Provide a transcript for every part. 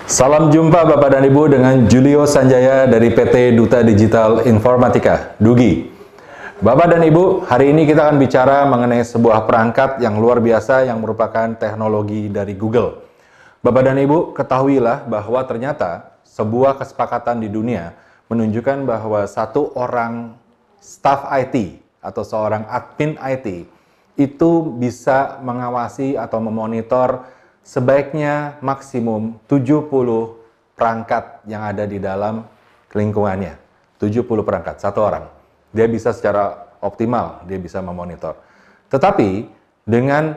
Salam jumpa Bapak dan Ibu dengan Julio Sanjaya dari PT Duta Digital Informatika, DUGI. Bapak dan Ibu, hari ini kita akan bicara mengenai sebuah perangkat yang luar biasa yang merupakan teknologi dari Google. Bapak dan Ibu, ketahuilah bahwa ternyata sebuah kesepakatan di dunia menunjukkan bahwa satu orang staf IT atau seorang admin IT itu bisa mengawasi atau memonitor sebaiknya maksimum 70 perangkat yang ada di dalam lingkungannya. 70 perangkat, satu orang. Dia bisa secara optimal, dia bisa memonitor. Tetapi dengan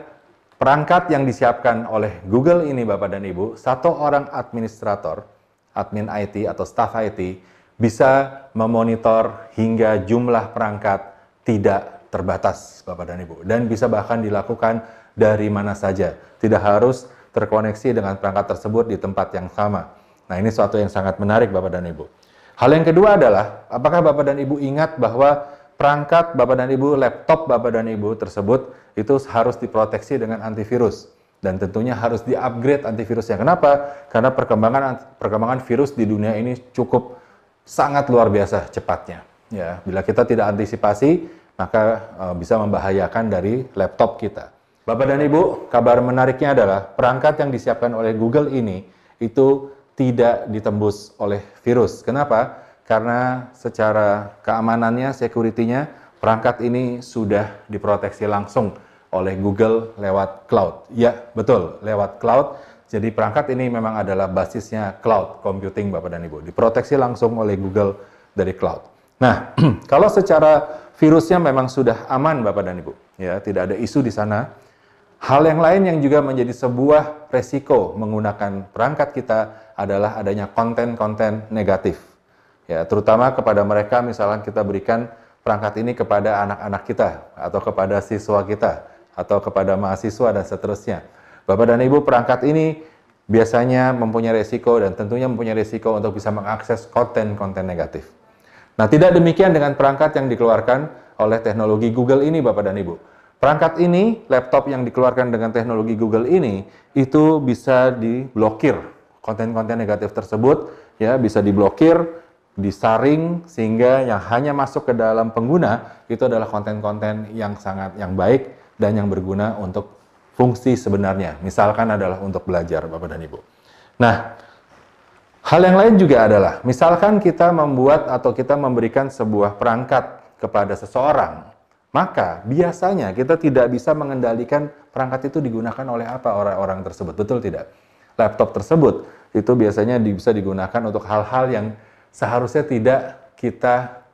perangkat yang disiapkan oleh Google ini Bapak dan Ibu, satu orang administrator, admin IT atau staff IT, bisa memonitor hingga jumlah perangkat tidak terbatas Bapak dan Ibu. Dan bisa bahkan dilakukan dari mana saja. Tidak harus terkoneksi dengan perangkat tersebut di tempat yang sama. Nah, ini suatu yang sangat menarik Bapak dan Ibu. Hal yang kedua adalah, apakah Bapak dan Ibu ingat bahwa perangkat Bapak dan Ibu, laptop Bapak dan Ibu tersebut itu harus diproteksi dengan antivirus. Dan tentunya harus di-upgrade antivirusnya. Kenapa? Karena perkembangan virus di dunia ini cukup sangat luar biasa cepatnya. Ya, bila kita tidak antisipasi, maka bisa membahayakan dari laptop kita. Bapak dan Ibu, kabar menariknya adalah perangkat yang disiapkan oleh Google ini itu tidak ditembus oleh virus. Kenapa? Karena secara keamanannya, security-nya, perangkat ini sudah diproteksi langsung oleh Google lewat cloud. Ya, betul, lewat cloud. Jadi perangkat ini memang adalah basisnya cloud computing Bapak dan Ibu. Diproteksi langsung oleh Google dari cloud. Nah, kalau secara virusnya memang sudah aman Bapak dan Ibu, ya, tidak ada isu di sana. Hal yang lain yang juga menjadi sebuah resiko menggunakan perangkat kita adalah adanya konten-konten negatif. Ya, terutama kepada mereka, misalnya kita berikan perangkat ini kepada anak-anak kita, atau kepada siswa kita, atau kepada mahasiswa dan seterusnya. Bapak dan Ibu, perangkat ini biasanya mempunyai resiko dan tentunya mempunyai resiko untuk bisa mengakses konten-konten negatif. Nah, tidak demikian dengan perangkat yang dikeluarkan oleh teknologi Google ini Bapak dan Ibu. Perangkat ini, laptop yang dikeluarkan dengan teknologi Google ini, itu bisa diblokir. Konten-konten negatif tersebut ya bisa diblokir, disaring, sehingga yang hanya masuk ke dalam pengguna, itu adalah konten-konten yang baik dan yang berguna untuk fungsi sebenarnya. Misalkan adalah untuk belajar, Bapak dan Ibu. Nah, hal yang lain juga adalah, misalkan kita membuat atau kita memberikan sebuah perangkat kepada seseorang, maka biasanya kita tidak bisa mengendalikan perangkat itu digunakan oleh apa orang-orang tersebut, betul tidak? Laptop tersebut itu biasanya bisa digunakan untuk hal-hal yang seharusnya tidak kita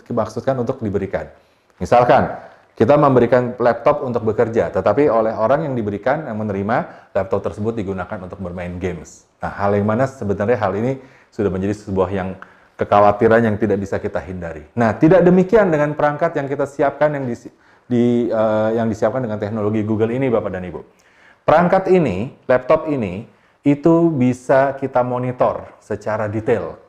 maksudkan untuk diberikan. Misalkan kita memberikan laptop untuk bekerja, tetapi oleh orang yang diberikan, yang menerima, laptop tersebut digunakan untuk bermain games. Nah, hal yang mana sebenarnya hal ini sudah menjadi sebuah yang kekhawatiran yang tidak bisa kita hindari. Nah, tidak demikian dengan perangkat yang kita siapkan yang disiapkan dengan teknologi Google ini, Bapak dan Ibu. Perangkat ini, laptop ini, itu bisa kita monitor secara detail.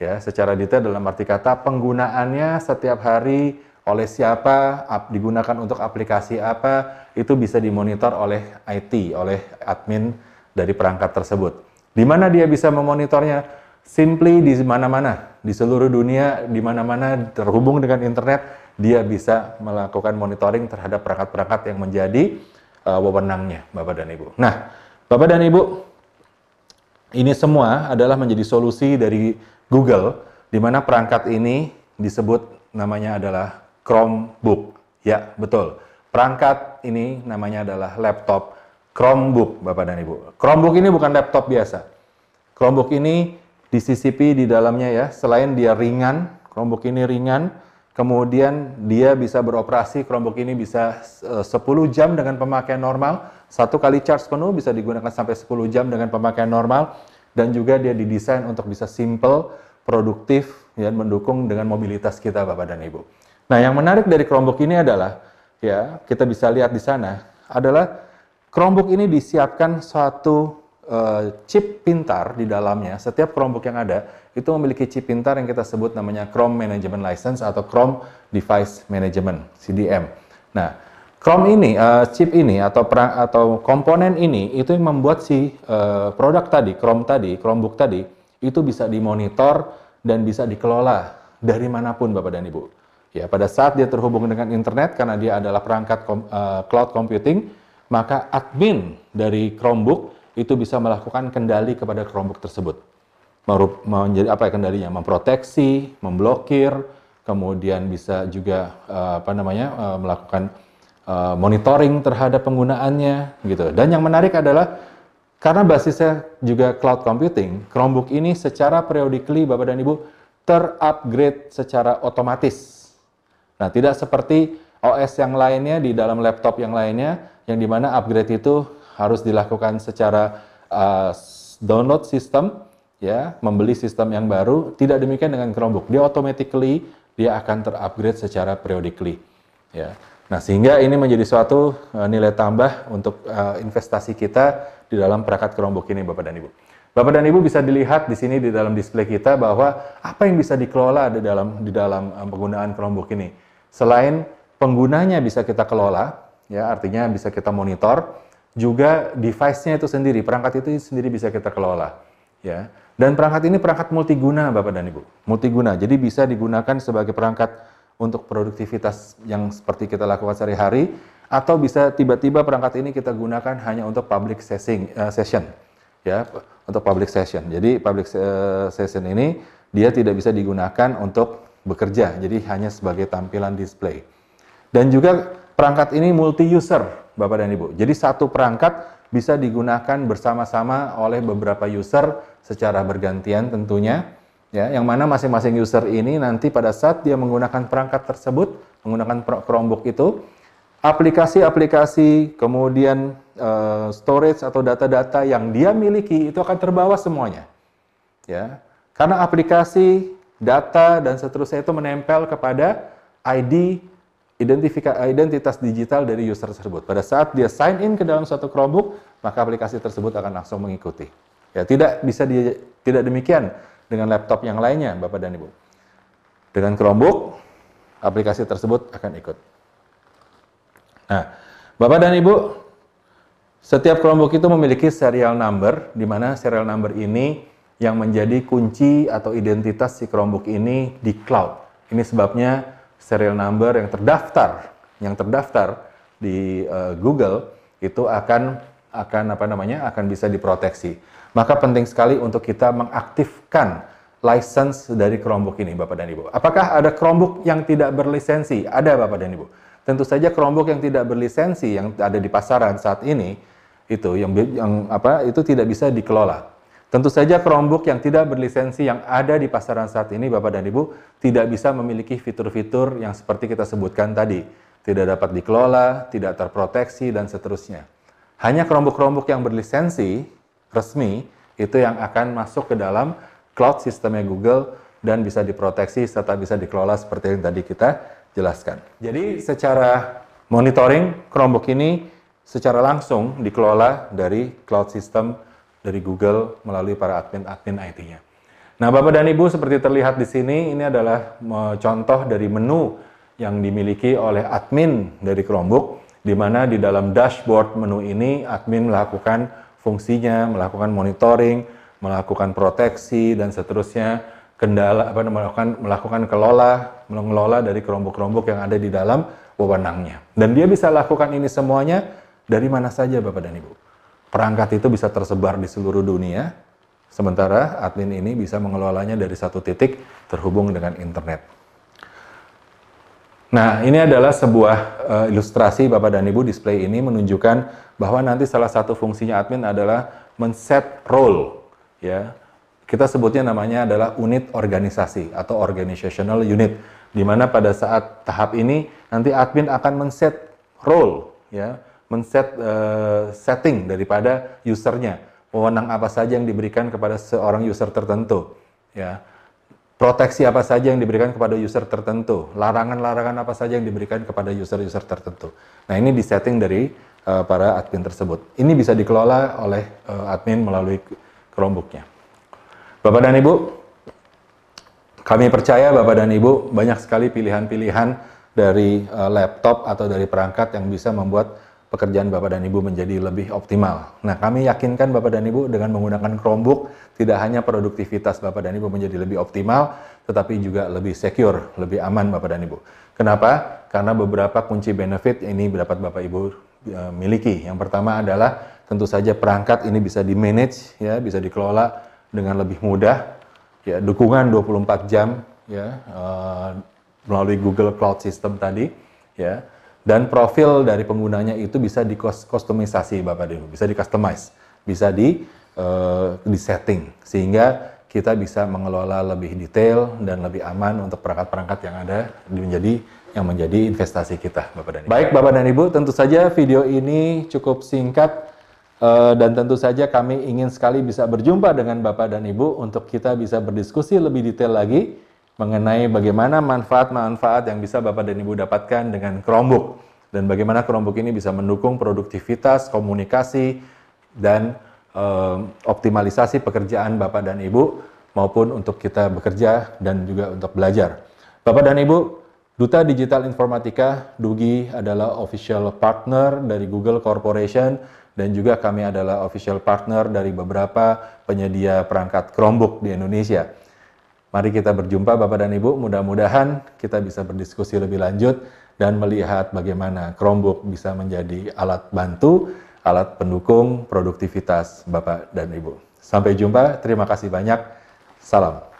Ya, secara detail dalam arti kata penggunaannya setiap hari oleh siapa, digunakan untuk aplikasi apa, itu bisa dimonitor oleh IT, oleh admin dari perangkat tersebut. Di mana dia bisa memonitornya? Simply di mana-mana, di seluruh dunia, di mana-mana terhubung dengan internet, dia bisa melakukan monitoring terhadap perangkat-perangkat yang menjadi wewenangnya, Bapak dan Ibu. Nah, Bapak dan Ibu, ini semua adalah menjadi solusi dari Google, di mana perangkat ini disebut namanya adalah Chromebook. Ya, betul. Perangkat ini namanya adalah laptop Chromebook, Bapak dan Ibu. Chromebook ini bukan laptop biasa. Chromebook ini disisipi di dalamnya ya, selain dia ringan, Chromebook ini ringan, kemudian dia bisa beroperasi, Chromebook ini bisa 10 jam dengan pemakaian normal, satu kali charge penuh bisa digunakan sampai 10 jam dengan pemakaian normal, dan juga dia didesain untuk bisa simple, produktif, dan mendukung dengan mobilitas kita Bapak dan Ibu. Nah, yang menarik dari Chromebook ini adalah, ya kita bisa lihat di sana, adalah Chromebook ini disiapkan suatu chip pintar di dalamnya. Setiap Chromebook yang ada itu memiliki chip pintar yang kita sebut namanya Chrome Management License atau Chrome Device Management, CDM. Nah, Chrome ini, chip ini atau komponen ini itu yang membuat si produk tadi, Chromebook tadi itu bisa dimonitor dan bisa dikelola dari manapun Bapak dan Ibu. Ya, pada saat dia terhubung dengan internet karena dia adalah perangkat cloud computing, maka admin dari Chromebook itu bisa melakukan kendali kepada Chromebook tersebut. Menjadi apa ya kendalinya? Memproteksi, memblokir, kemudian bisa juga melakukan monitoring terhadap penggunaannya gitu. Dan yang menarik adalah karena basisnya juga cloud computing, Chromebook ini secara periodically Bapak dan Ibu terupgrade secara otomatis. Nah, tidak seperti OS yang lainnya di dalam laptop yang lainnya yang dimana upgrade itu harus dilakukan secara download sistem, ya, membeli sistem yang baru. Tidak demikian dengan Chromebook. Dia automatically dia akan terupgrade secara periodically, ya. Nah, sehingga ini menjadi suatu nilai tambah untuk investasi kita di dalam perangkat Chromebook ini, Bapak dan Ibu. Bapak dan Ibu bisa dilihat di sini di dalam display kita bahwa apa yang bisa dikelola di dalam penggunaan Chromebook ini. Selain penggunanya bisa kita kelola, ya, artinya bisa kita monitor, juga device-nya itu sendiri, perangkat itu sendiri bisa kita kelola, ya. Dan perangkat ini perangkat multiguna, Bapak dan Ibu. Multiguna, jadi bisa digunakan sebagai perangkat untuk produktivitas yang seperti kita lakukan sehari-hari, atau bisa tiba-tiba perangkat ini kita gunakan hanya untuk public session, ya, untuk public session. Jadi public session ini dia tidak bisa digunakan untuk bekerja, jadi hanya sebagai tampilan display. Dan juga perangkat ini multi-user, Bapak dan Ibu. Jadi satu perangkat bisa digunakan bersama-sama oleh beberapa user secara bergantian tentunya. Ya, yang mana masing-masing user ini nanti pada saat dia menggunakan perangkat tersebut, menggunakan Chromebook itu, aplikasi-aplikasi, kemudian storage atau data-data yang dia miliki itu akan terbawa semuanya. Ya, karena aplikasi, data, dan seterusnya itu menempel kepada ID, identitas digital dari user tersebut. Pada saat dia sign in ke dalam suatu Chromebook, maka aplikasi tersebut akan langsung mengikuti. Ya, tidak demikian dengan laptop yang lainnya, Bapak dan Ibu. Dengan Chromebook, aplikasi tersebut akan ikut. Nah, Bapak dan Ibu, setiap Chromebook itu memiliki serial number, di mana serial number ini yang menjadi kunci atau identitas si Chromebook ini di cloud. Ini sebabnya serial number yang terdaftar di Google itu akan bisa diproteksi. Maka penting sekali untuk kita mengaktifkan license dari Chromebook ini, Bapak dan Ibu. Apakah ada Chromebook yang tidak berlisensi? Ada, Bapak dan Ibu. Tentu saja Chromebook yang tidak berlisensi yang ada di pasaran saat ini itu itu tidak bisa dikelola. Tentu saja Chromebook yang tidak berlisensi yang ada di pasaran saat ini, Bapak dan Ibu, tidak bisa memiliki fitur-fitur yang seperti kita sebutkan tadi. Tidak dapat dikelola, tidak terproteksi, dan seterusnya. Hanya Chromebook yang berlisensi resmi itu yang akan masuk ke dalam cloud sistemnya Google dan bisa diproteksi serta bisa dikelola seperti yang tadi kita jelaskan. Jadi secara monitoring Chromebook ini secara langsung dikelola dari cloud system dari Google melalui para admin IT-nya. Nah, Bapak dan Ibu, seperti terlihat di sini, ini adalah contoh dari menu yang dimiliki oleh admin dari Chromebook, di mana di dalam dashboard menu ini admin melakukan fungsinya, melakukan monitoring, melakukan proteksi, dan seterusnya, melakukan mengelola dari Chromebook yang ada di dalam wewenangnya. Dan dia bisa lakukan ini semuanya dari mana saja, Bapak dan Ibu. Perangkat itu bisa tersebar di seluruh dunia, sementara admin ini bisa mengelolanya dari satu titik terhubung dengan internet. Nah, ini adalah sebuah ilustrasi, Bapak dan Ibu. Display ini menunjukkan bahwa nanti salah satu fungsinya admin adalah men-set role. Ya. Kita sebutnya namanya adalah unit organisasi atau organizational unit, di mana pada saat tahap ini nanti admin akan men-set role, ya, men-set setting daripada usernya, wewenang apa saja yang diberikan kepada seorang user tertentu, ya. Proteksi apa saja yang diberikan kepada user tertentu, larangan-larangan apa saja yang diberikan kepada user-user tertentu. Nah, ini disetting dari para admin tersebut. Ini bisa dikelola oleh admin melalui Chromebook-nya. Bapak dan Ibu, kami percaya Bapak dan Ibu banyak sekali pilihan-pilihan dari laptop atau dari perangkat yang bisa membuat pekerjaan Bapak dan Ibu menjadi lebih optimal. Nah, kami yakinkan Bapak dan Ibu dengan menggunakan Chromebook, tidak hanya produktivitas Bapak dan Ibu menjadi lebih optimal, tetapi juga lebih secure, lebih aman Bapak dan Ibu. Kenapa? Karena beberapa kunci benefit ini dapat Bapak Ibu miliki. Yang pertama adalah tentu saja perangkat ini bisa di-manage, ya, bisa dikelola dengan lebih mudah, ya, dukungan 24 jam, ya, melalui Google Cloud System tadi, ya. Dan profil dari penggunanya itu bisa dikustomisasi Bapak Ibu, bisa di-customize, bisa di-setting, sehingga kita bisa mengelola lebih detail dan lebih aman untuk perangkat-perangkat yang ada menjadi investasi kita, Bapak dan Ibu. Baik Bapak dan Ibu, tentu saja video ini cukup singkat dan tentu saja kami ingin sekali bisa berjumpa dengan Bapak dan Ibu untuk kita bisa berdiskusi lebih detail lagi mengenai bagaimana manfaat-manfaat yang bisa Bapak dan Ibu dapatkan dengan Chromebook, dan bagaimana Chromebook ini bisa mendukung produktivitas, komunikasi, dan optimalisasi pekerjaan Bapak dan Ibu, maupun untuk kita bekerja dan juga untuk belajar. Bapak dan Ibu, Duta Digital Informatika, Dugi adalah official partner dari Google Corporation, dan juga kami adalah official partner dari beberapa penyedia perangkat Chromebook di Indonesia. Mari kita berjumpa Bapak dan Ibu, mudah-mudahan kita bisa berdiskusi lebih lanjut dan melihat bagaimana Chromebook bisa menjadi alat bantu, alat pendukung produktivitas Bapak dan Ibu. Sampai jumpa, terima kasih banyak, salam.